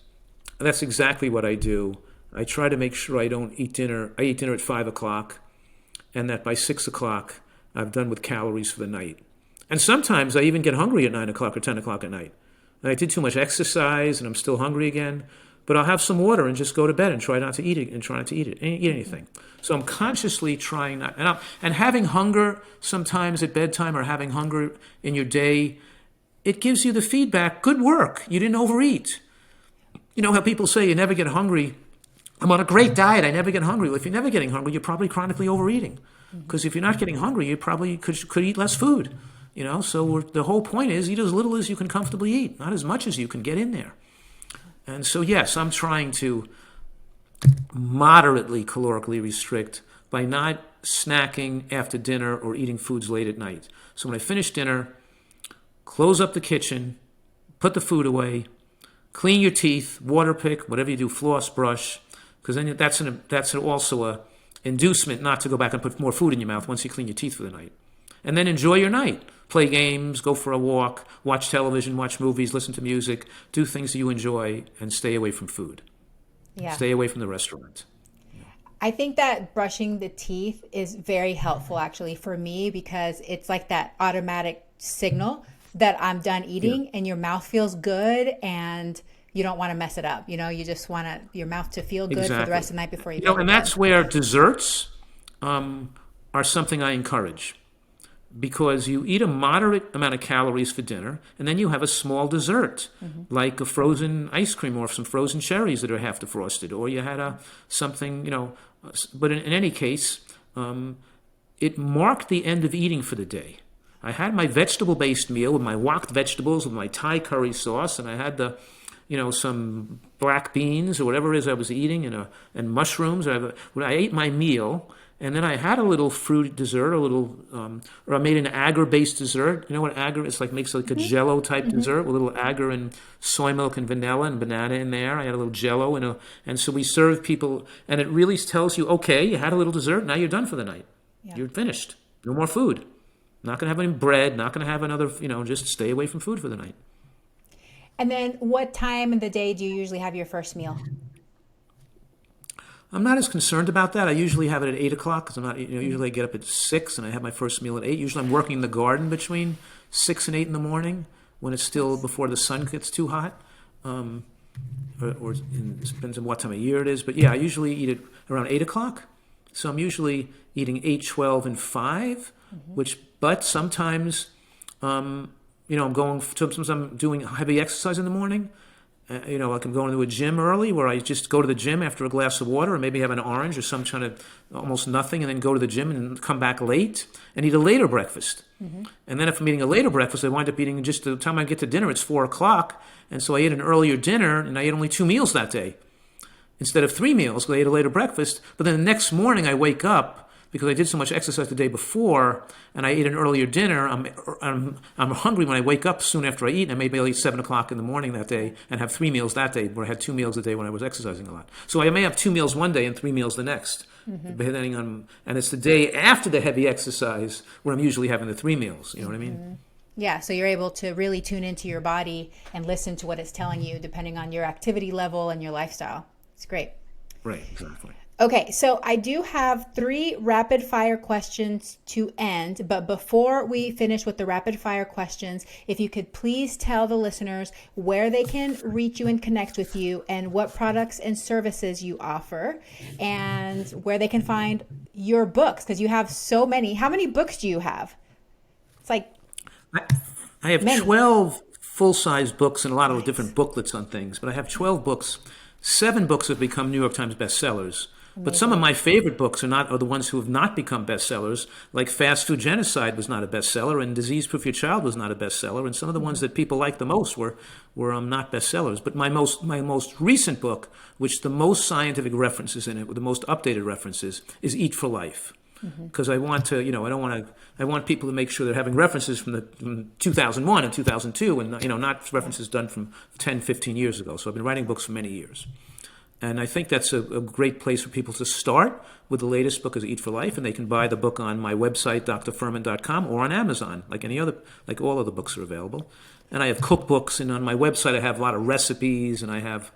that's exactly what I do. I try to make sure I don't eat dinner. I eat dinner at 5 o'clock, and that by 6 o'clock, I've done with calories for the night. And sometimes I even get hungry at 9 o'clock or 10 o'clock at night. And I did too much exercise and I'm still hungry again. But I'll have some water and just go to bed and try not to eat anything. So I'm consciously trying not. And having hunger sometimes at bedtime, or having hunger in your day, it gives you the feedback, good work, you didn't overeat. You know how people say you never get hungry. I'm on a great diet, I never get hungry. Well, if you're never getting hungry, you're probably chronically overeating. Because if you're not getting hungry, you probably could eat less food. So the whole point is eat as little as you can comfortably eat, not as much as you can get in there. And so, yes, I'm trying to moderately calorically restrict by not snacking after dinner or eating foods late at night. So when I finish dinner, close up the kitchen, put the food away, clean your teeth, water pick, whatever you do, floss, brush, because then that's also a inducement not to go back and put more food in your mouth once you clean your teeth for the night. And then enjoy your night. Play games, go for a walk, watch television, watch movies, listen to music, do things that you enjoy, and stay away from food. Yeah. Stay away from the restaurant. I think that brushing the teeth is very helpful actually for me, because it's like that automatic signal that I'm done eating, and your mouth feels good, and you don't want to mess it up. You just want your mouth to feel good for the rest of the night before you go to bed. And that's where desserts are something I encourage, because you eat a moderate amount of calories for dinner, and then you have a small dessert, like a frozen ice cream or some frozen cherries that are half defrosted, or you had something, But in any case, it marked the end of eating for the day. I had my vegetable-based meal with my wok vegetables, with my Thai curry sauce, and I had some black beans or whatever it is I was eating, and mushrooms. When I ate my meal, and then I had a little fruit dessert, or I made an agar-based dessert. You know what agar is? Makes like a Jello type dessert with a little agar and soy milk and vanilla and banana in there. I had a little Jello and so we serve people, and it really tells you, okay, you had a little dessert, now you're done for the night. Yeah. You're finished. No more food. Not going to have any bread. Not going to have another. Just stay away from food for the night. And then, what time in the day do you usually have your first meal? I'm not as concerned about that. I usually have it at 8 o'clock, because I'm not, usually I get up at 6 and I have my first meal at 8. Usually I'm working in the garden between 6 and 8 in the morning, when it's still before the sun gets too hot. Or it depends on what time of year it is. But yeah, I usually eat it around 8 o'clock. So I'm usually eating 8, 12, and 5, but sometimes, sometimes I'm doing heavy exercise in the morning, Like I'm going to a gym early where I just go to the gym after a glass of water or maybe have an orange or some kind of almost nothing and then go to the gym and come back late and eat a later breakfast. Mm-hmm. And then if I'm eating a later breakfast, I wind up eating just the time I get to dinner, it's 4 o'clock. And so I ate an earlier dinner and I ate only 2 meals that day instead of 3 meals because I ate a later breakfast. But then the next morning I wake up because I did so much exercise the day before, and I ate an earlier dinner. I'm hungry when I wake up soon after I eat, and I maybe I'll eat 7 o'clock in the morning that day and have 3 meals that day, where I had 2 meals a day when I was exercising a lot. So I may have 2 meals one day and 3 meals the next, depending on. And it's the day after the heavy exercise where I'm usually having the 3 meals. You know what I mean? Yeah, so you're able to really tune into your body and listen to what it's telling you, depending on your activity level and your lifestyle. It's great. Right, exactly. Okay, so I do have 3 rapid fire questions to end, but before we finish with the rapid fire questions, if you could please tell the listeners where they can reach you and connect with you and what products and services you offer and where they can find your books, because you have so many. How many books do you have? It's like I have many. 12 full-size books and a lot of different booklets on things, but I have 12 books. 7 books have become New York Times bestsellers. But some of my favorite books are the ones who have not become bestsellers, like Fast Food Genocide was not a bestseller, and Disease Proof Your Child was not a bestseller, and some of the ones that people like the most were not bestsellers. But my most recent book, which the most scientific references in it, with the most updated references, is Eat for Life. Because I want to, I want people to make sure they're having references from 2001 and 2002, and not references done from 10, 15 years ago. So I've been writing books for many years. And I think that's a great place for people to start with. The latest book is Eat for Life, and they can buy the book on my website, drfuhrman.com, or on Amazon, like all of the books are available. And I have cookbooks, and on my website I have a lot of recipes, and I have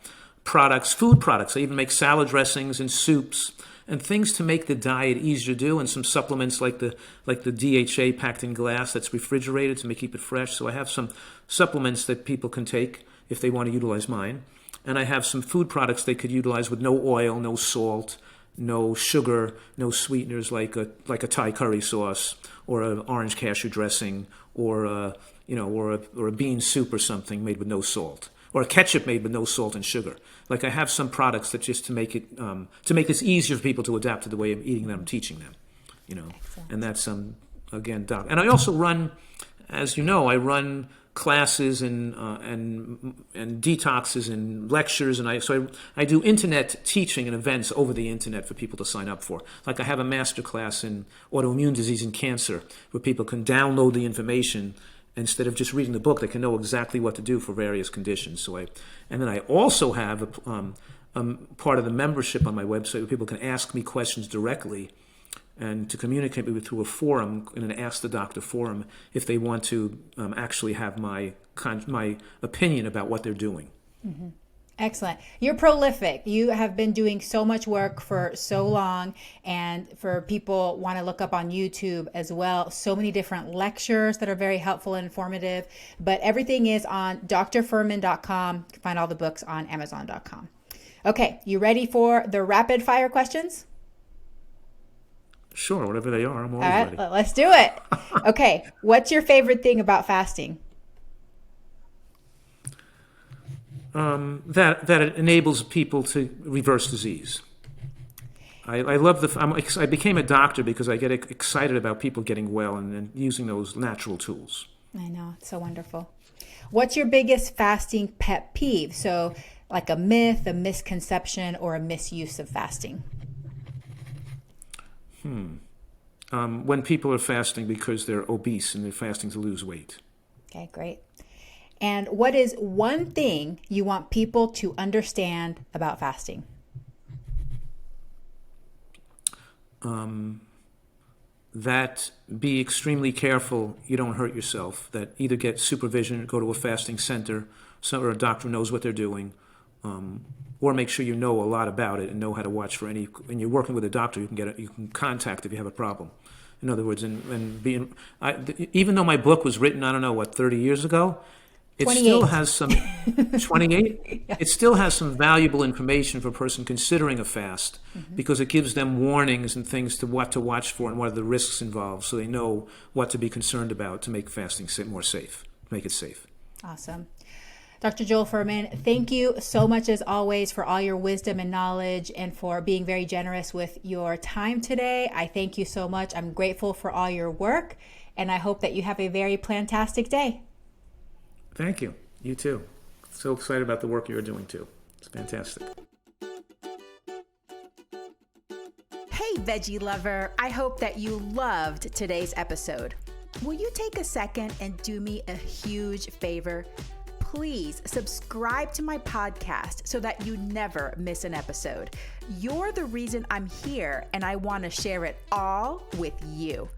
products, food products. I even make salad dressings and soups and things to make the diet easier to do, and some supplements like the DHA packed in glass that's refrigerated to keep it fresh. So I have some supplements that people can take if they want to utilize mine. And I have some food products they could utilize with no oil, no salt, no sugar, no sweeteners, like a Thai curry sauce or an orange cashew dressing, or a bean soup or something made with no salt, or a ketchup made with no salt and sugar. Like I have some products that just to make this easier for people to adapt to the way I'm eating them, teaching them, Excellent. And that's again, doc. And I also run, as you know, I run classes and detoxes and lectures, and I do internet teaching and events over the internet for people to sign up for. Like I have a master class in autoimmune disease and cancer where people can download the information instead of just reading the book. They can know exactly what to do for various conditions. And then I also have a part of the membership on my website where people can ask me questions directly, and to communicate with me through a forum, in an Ask the Doctor forum, if they want to actually have my opinion about what they're doing. Mm-hmm. Excellent. You're prolific. You have been doing so much work for so long, and for people want to look up on YouTube as well. So many different lectures that are very helpful and informative, but everything is on drfuhrman.com. You can find all the books on amazon.com. Okay, you ready for the rapid fire questions? Sure, whatever they are, I'm always ready. All right, let's do it. Okay, what's your favorite thing about fasting? That it enables people to reverse disease. I love I became a doctor because I get excited about people getting well and using those natural tools. I know, it's so wonderful. What's your biggest fasting pet peeve? So, like a myth, a misconception, or a misuse of fasting? When people are fasting because they're obese and they're fasting to lose weight. Okay, great. And what is one thing you want people to understand about fasting? That be extremely careful you don't hurt yourself. That either get supervision, go to a fasting center, or a doctor knows what they're doing, or make sure you know a lot about it and know how to watch for any. When you're working with a doctor, you can contact if you have a problem. In other words, even though my book was written, 30 years ago, it 28. still has some 28. Yeah. It still has some valuable information for a person considering a fast, because it gives them warnings and things to what to watch for and what are the risks involved, so they know what to be concerned about to make fasting more safe, make it safe. Awesome. Dr. Joel Fuhrman, thank you so much as always for all your wisdom and knowledge and for being very generous with your time today. I thank you so much. I'm grateful for all your work, and I hope that you have a very plantastic day. Thank you. You too. So excited about the work you're doing too. It's fantastic. Hey, veggie lover. I hope that you loved today's episode. Will you take a second and do me a huge favor? Please subscribe to my podcast so that you never miss an episode. You're the reason I'm here, and I want to share it all with you.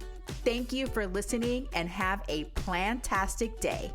Thank you for listening, and have a plantastic day.